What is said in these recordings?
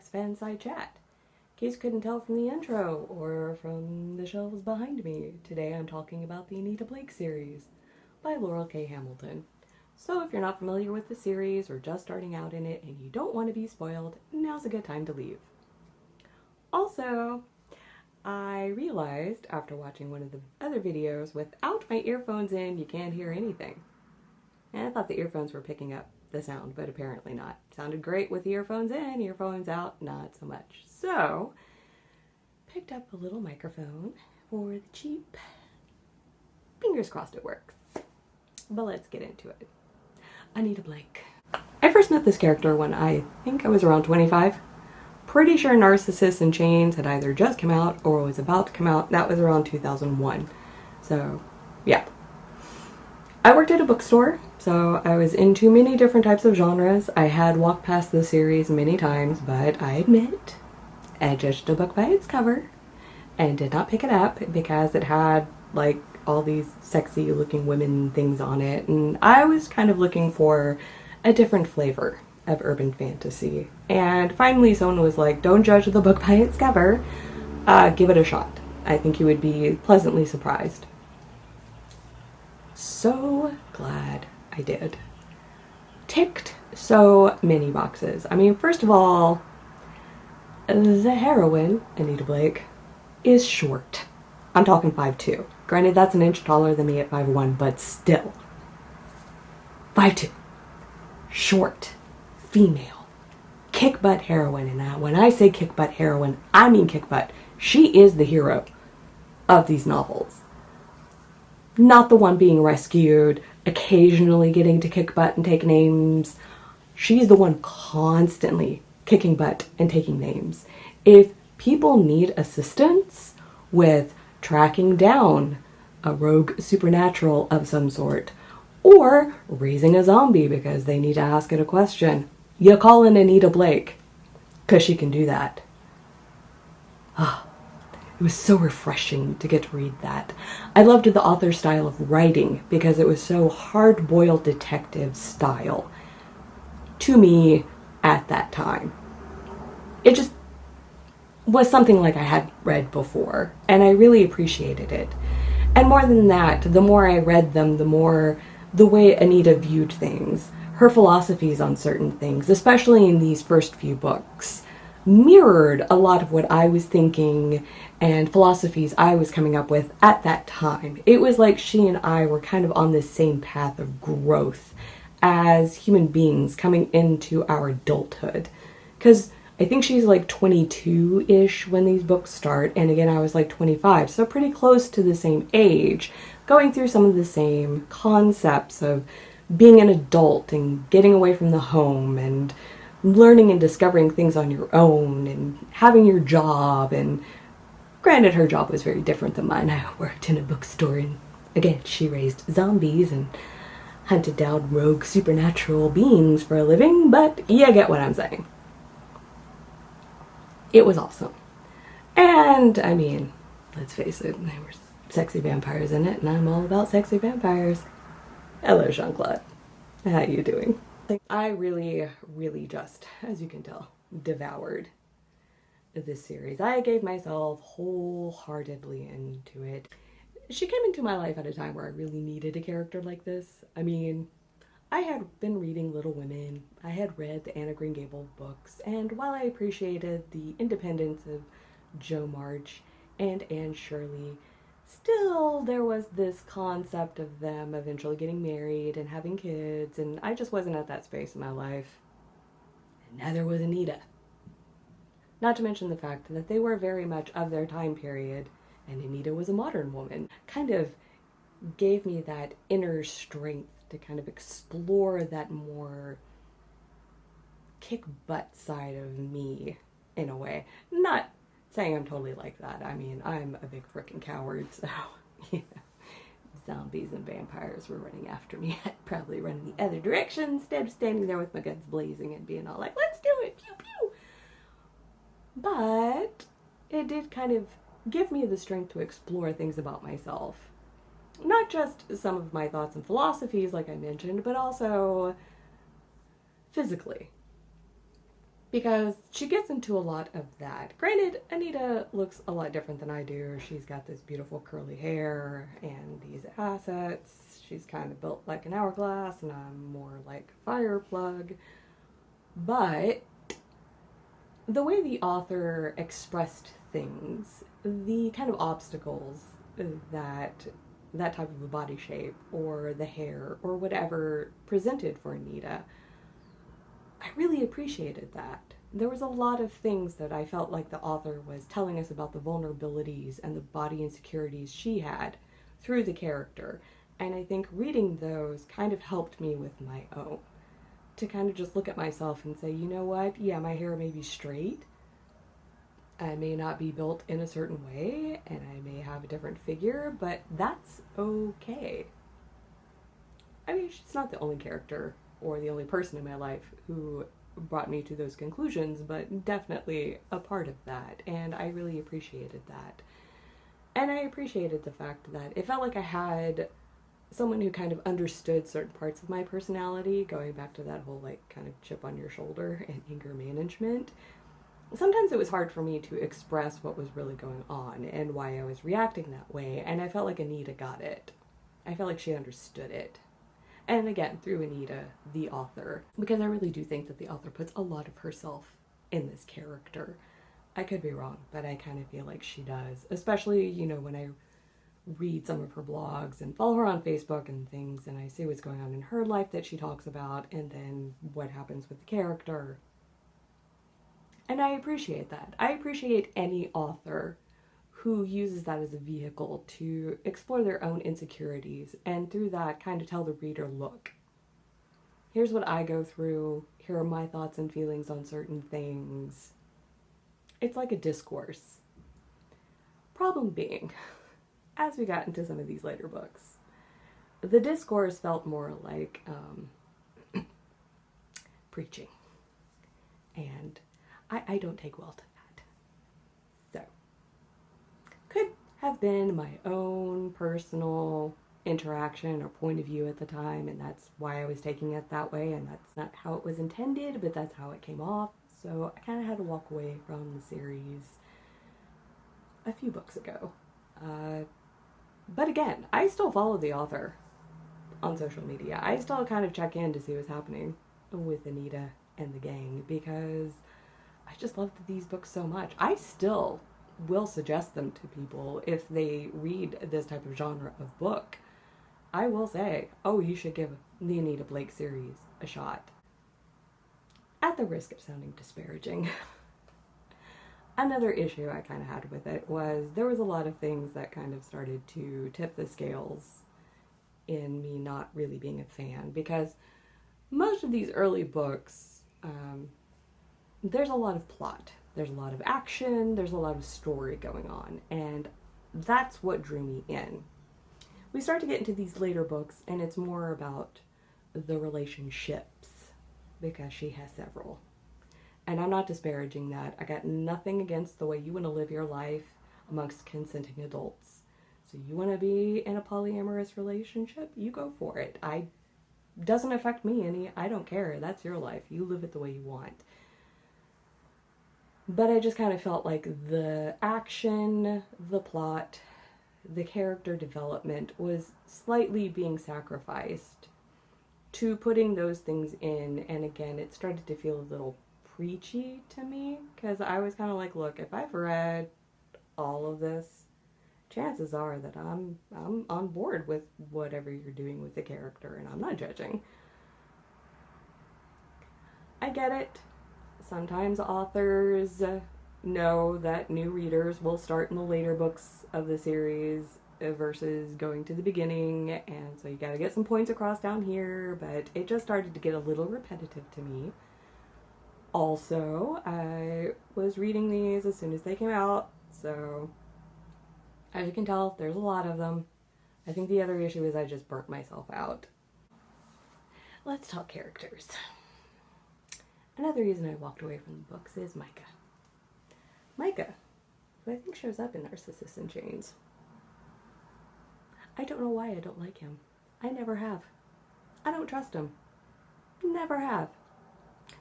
next Fanside Chat. In case you couldn't tell from the intro or from the shelves behind me, today I'm talking about the Anita Blake series by Laurel K Hamilton. So if you're not familiar with the series or just starting out in it and you don't want to be spoiled, now's a good time to leave. Also, I realized after watching one of the other videos, without my earphones in, you can't hear anything. And I thought the earphones were picking up the sound, but apparently not. Sounded great with the earphones in, earphones out, not so much. So, picked up a little microphone for the cheap. Fingers crossed it works. But let's get into it. Anita Blake. I first met this character when I think I was around 25. Pretty sure Narcissus in Chains had either just come out or was about to come out. That was around 2001. So, yeah. I worked at a bookstore, so I was into many different types of genres. I had walked past the series many times, but I admit, I judged a book by its cover and did not pick it up because it had, like, all these sexy looking women things on it, and I was kind of looking for a different flavor of urban fantasy. And finally someone was like, don't judge the book by its cover, give it a shot. I think you would be pleasantly surprised. So glad I did. Ticked so many boxes. I mean, first of all, the heroine, Anita Blake, is short. I'm talking 5'2". Granted, that's an inch taller than me at 5'1", but still. 5'2". Short. Female. Kick butt heroine. And when I say kick butt heroine, I mean kick butt. She is the hero of these novels. Not the one being rescued, occasionally getting to kick butt and take names. She's the one constantly kicking butt and taking names. If people need assistance with tracking down a rogue supernatural of some sort, or raising a zombie because they need to ask it a question, you call in Anita Blake, because she can do that. It was so refreshing to get to read that. I loved the author's style of writing because it was so hard-boiled detective style to me at that time. It just was something like I had read before, and I really appreciated it. And more than that, the more I read them, the more the way Anita viewed things, her philosophies on certain things, especially in these first few books, mirrored a lot of what I was thinking and philosophies I was coming up with at that time. It was like she and I were kind of on this same path of growth as human beings coming into our adulthood. Because I think she's like 22-ish when these books start, and again I was like 25, so pretty close to the same age, going through some of the same concepts of being an adult and getting away from the home and learning and discovering things on your own and having your job. And granted, her job was very different than mine. I worked in a bookstore, and again, she raised zombies and hunted down rogue supernatural beings for a living, but you get what I'm saying. It was awesome. And, I mean, let's face it, there were sexy vampires in it, and I'm all about sexy vampires. Hello, Jean-Claude. How you doing? I really just, as you can tell, devoured this series. I gave myself wholeheartedly into it. She came into my life at a time where I really needed a character like this. I mean, I had been reading Little Women, I had read the Anna Green Gables books, and while I appreciated the independence of Jo March and Anne Shirley, still there was this concept of them eventually getting married and having kids, and I just wasn't at that space in my life. And neither was Anita. Not to mention the fact that they were very much of their time period, and Anita was a modern woman. Kind of gave me that inner strength to kind of explore that more kick-butt side of me, in a way. Not saying I'm totally like that. I mean, I'm a big frickin' coward, so, yeah. Zombies and vampires were running after me. I'd probably run in the other direction instead of standing there with my guns blazing and being all like, let's do it, pew pew! But it did kind of give me the strength to explore things about myself. Not just some of my thoughts and philosophies, like I mentioned, but also physically. because she gets into a lot of that. Granted, Anita looks a lot different than I do. She's got this beautiful curly hair and these assets. She's kind of built like an hourglass, and I'm more like a fire plug. But the way the author expressed things, the kind of obstacles that that type of a body shape or the hair or whatever presented for Anita, I really appreciated that. There was a lot of things that I felt like the author was telling us about the vulnerabilities and the body insecurities she had through the character. And I think reading those kind of helped me with my own. To kind of just look at myself and say, you know what, yeah, my hair may be straight. I may not be built in a certain way, and I may have a different figure, but that's okay. I mean, she's not the only character or the only person in my life who brought me to those conclusions, but definitely a part of that, and I really appreciated that. And I appreciated the fact that it felt like I had someone who kind of understood certain parts of my personality, going back to that whole, like, kind of chip on your shoulder and anger management. Sometimes it was hard for me to express what was really going on and why I was reacting that way, and I felt like Anita got it. I felt like she understood it. And again, through Anita, the author, because I really do think that the author puts a lot of herself in this character. I could be wrong, but I kind of feel like she does, especially, you know, when I read some of her blogs and follow her on Facebook and things, and I see what's going on in her life that she talks about, and then what happens with the character. And I appreciate that. I appreciate any author who uses that as a vehicle to explore their own insecurities, and through that kind of tell the reader, look, here's what I go through, here are my thoughts and feelings on certain things. It's like a discourse. Problem being, as we got into some of these later books, the discourse felt more like preaching. And I don't take well to that. So, could have been my own personal interaction or point of view at the time, and that's why I was taking it that way, and that's not how it was intended, but that's how it came off. So I kind of had to walk away from the series a few books ago. But again, I still follow the author on social media. I still kind of check in to see what's happening with Anita and the gang, because I just loved these books so much. I still will suggest them to people if they read this type of genre of book. I will say, oh, you should give the Anita Blake series a shot. At the risk of sounding disparaging. Another issue I kind of had with it was there was a lot of things that kind of started to tip the scales in me not really being a fan, because most of these early books, there's a lot of plot, there's a lot of action, there's a lot of story going on, and that's what drew me in. We start to get into these later books, and it's more about the relationships, because she has several. And I'm not disparaging that. I got nothing against the way you want to live your life amongst consenting adults. So you want to be in a polyamorous relationship, you go for it. Doesn't affect me any. I don't care. That's your life. You live it the way you want. But I just kind of felt like the action, the plot, the character development was slightly being sacrificed to putting those things in. And again, it started to feel a little preachy to me, because I was kind of like, look, if I've read all of this, chances are that I'm on board with whatever you're doing with the character, and I'm not judging. I get it. Sometimes authors know that new readers will start in the later books of the series versus going to the beginning, and so you gotta get some points across down here, but it just started to get a little repetitive to me. Also, I was reading these as soon as they came out, so as you can tell, there's a lot of them. I think the other issue is I just burnt myself out. Let's talk characters. Another reason I walked away from the books is Micah. Micah, who I think shows up in Narcissus in Chains. I don't know why I don't like him. I never have. I don't trust him. Never have.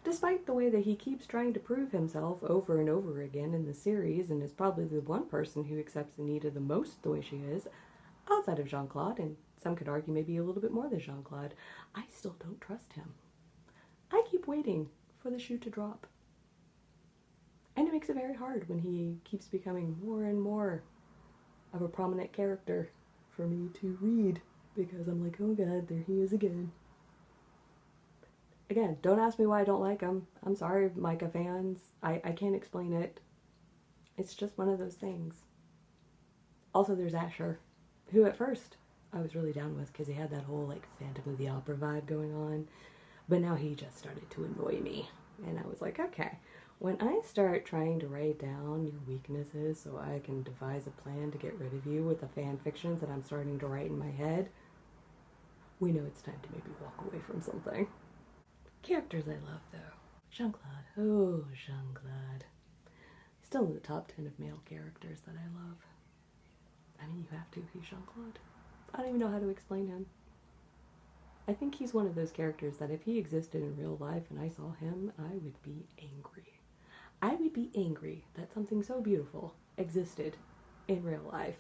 Despite the way that he keeps trying to prove himself over and over again in the series, and is probably the one person who accepts Anita the most the way she is, outside of Jean-Claude, and some could argue maybe a little bit more than Jean-Claude, I still don't trust him. I keep waiting for the shoe to drop. And it makes it very hard when he keeps becoming more and more of a prominent character for me to read, because I'm like, oh god, there he is again. Again, don't ask me why I don't like him. I'm sorry, Micah fans. I can't explain it. It's just one of those things. Also, there's Asher, who at first I was really down with because he had that whole like Phantom of the Opera vibe going on. But now he just started to annoy me. And I was like, okay, when I start trying to write down your weaknesses so I can devise a plan to get rid of you with the fan fictions that I'm starting to write in my head, we know it's time to maybe walk away from something. Characters I love, though. Jean-Claude. Oh, Jean-Claude. Still in the top 10 of male characters that I love. I mean, you have to. He's Jean-Claude. I don't even know how to explain him. I think he's one of those characters that if he existed in real life and I saw him, I would be angry. I would be angry that something so beautiful existed in real life.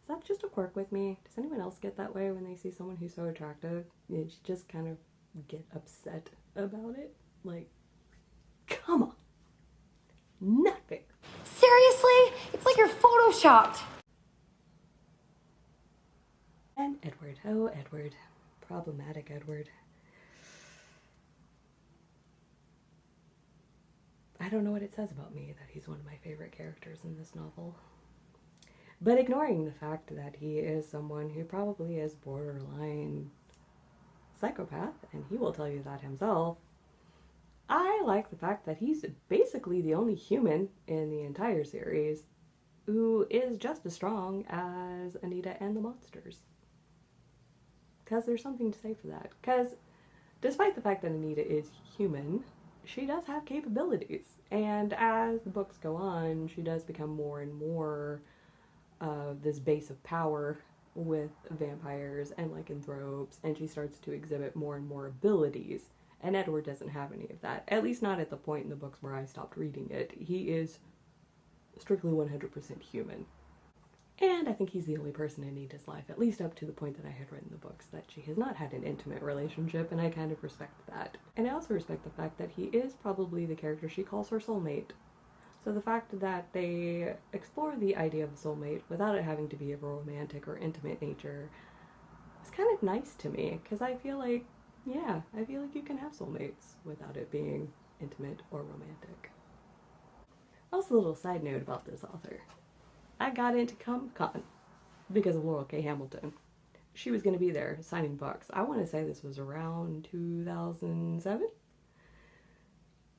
Is that just a quirk with me? Does anyone else get that way when they see someone who's so attractive? You just kind of get upset about it? Like, come on. Nothing. Seriously? It's like you're photoshopped. And Edward. Oh, Edward. Problematic Edward. I don't know what it says about me that he's one of my favorite characters in this novel. But ignoring the fact that he is someone who probably is borderline psychopath, and he will tell you that himself, I like the fact that he's basically the only human in the entire series who is just as strong as Anita and the monsters. Because there's something to say for that. Because despite the fact that Anita is human, she does have capabilities. And as the books go on, she does become more and more of this base of power with vampires and lycanthropes, and she starts to exhibit more and more abilities. And Edward doesn't have any of that. At least not at the point in the books where I stopped reading it. He is strictly 100% human. And I think he's the only person in Anita's life, at least up to the point that I had read in the books, that she has not had an intimate relationship, and I kind of respect that. And I also respect the fact that he is probably the character she calls her soulmate. So the fact that they explore the idea of a soulmate without it having to be of a romantic or intimate nature is kind of nice to me, because I feel like, yeah, I feel like you can have soulmates without it being intimate or romantic. Also, a little side note about this author. I got into Comic-Con because of Laurel K Hamilton. She was going to be there signing books. I want to say this was around 2007.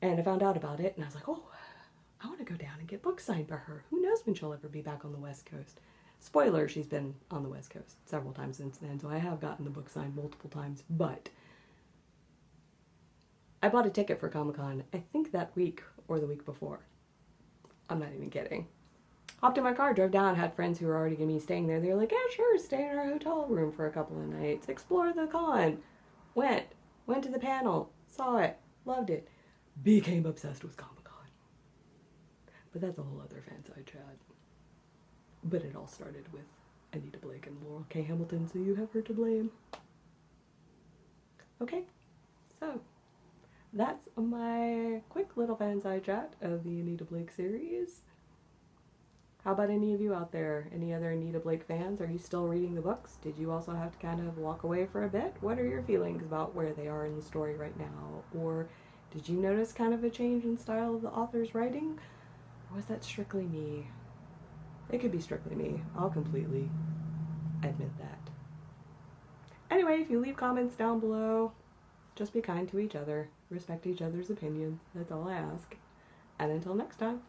And I found out about it, and I was like, oh, I want to go down and get books signed by her. Who knows when she'll ever be back on the West Coast. Spoiler, she's been on the West Coast several times since then, so I have gotten the book signed multiple times, but I bought a ticket for Comic-Con, I think that week or the week before. I'm not even kidding. Hopped in my car, drove down, had friends who were already going to be staying there. They were like, yeah, sure, stay in our hotel room for a couple of nights. Explore the con. Went to the panel, saw it, loved it. Became obsessed with Comic-Con. But that's a whole other Fanside Chat. But it all started with Anita Blake and Laurel K Hamilton, so you have her to blame. Okay, so that's my quick little Fanside Chat of the Anita Blake series. How about any of you out there? Any other Anita Blake fans? Are you still reading the books? Did you also have to kind of walk away for a bit? What are your feelings about where they are in the story right now? Or did you notice kind of a change in style of the author's writing? Or was that strictly me? It could be strictly me. I'll completely admit that. Anyway, if you leave comments down below, just be kind to each other. Respect each other's opinions. That's all I ask. And until next time.